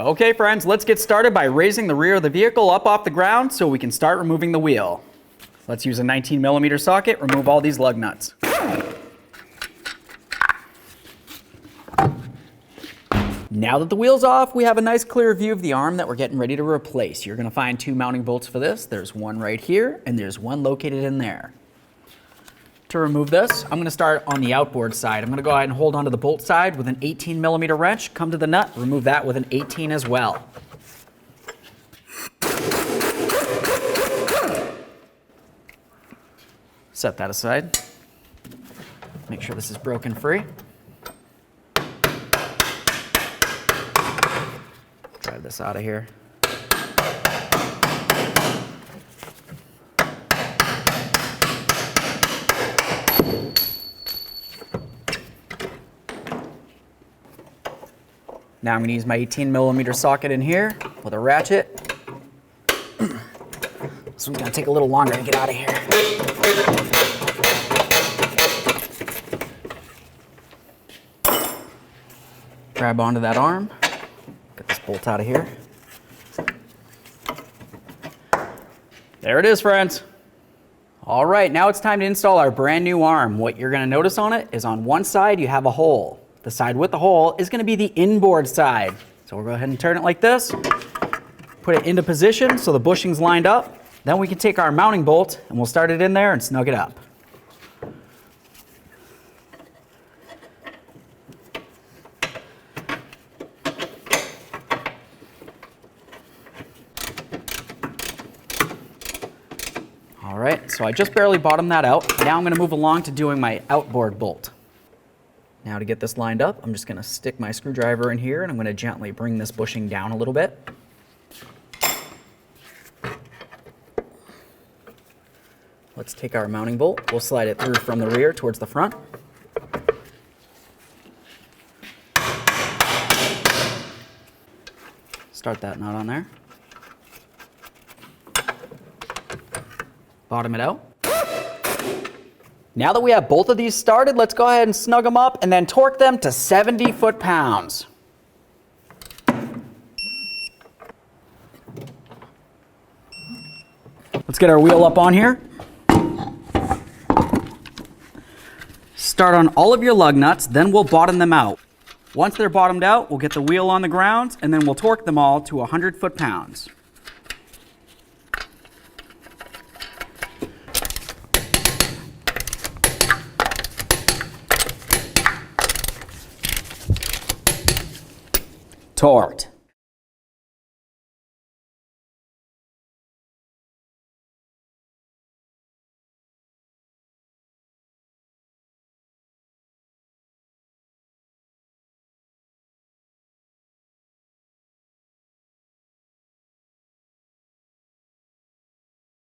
Okay friends, let's get started by raising the rear of the vehicle up off the ground so we can start removing the wheel. Let's use a 19mm socket, remove all these lug nuts. Now that the wheel's off, we have a nice clear view of the arm that we're getting ready to replace. You're gonna find 2 mounting bolts for this. There's one right here, and there's one located in there. To remove this, I'm gonna start on the outboard side. I'm gonna go ahead and hold onto the bolt side with an 18mm wrench, come to the nut, remove that with an 18 as well. Set that aside. Make sure this is broken free. Drive this out of here. Now I'm going to use my 18mm socket in here with a ratchet. This one's going to take a little longer to get out of here. Grab onto that arm. Get this bolt out of here. There it is, friends. All right, now it's time to install our brand new arm. What you're going to notice on it is on one side you have a hole. The side with the hole is going to be the inboard side. So we'll go ahead and turn it like this, put it into position so the bushing's lined up. Then we can take our mounting bolt and we'll start it in there and snug it up. All right, so I just barely bottomed that out. Now I'm going to move along to doing my outboard bolt. Now to get this lined up, I'm just going to stick my screwdriver in here and I'm going to gently bring this bushing down a little bit. Let's take our mounting bolt. We'll slide it through from the rear towards the front. Start that nut on there. Bottom it out. Now that we have both of these started, let's go ahead and snug them up and then torque them to 70 foot-pounds. Let's get our wheel up on here. Start on all of your lug nuts, then we'll bottom them out. Once they're bottomed out, we'll get the wheel on the ground and then we'll torque them all to 100 foot-pounds. Torqued.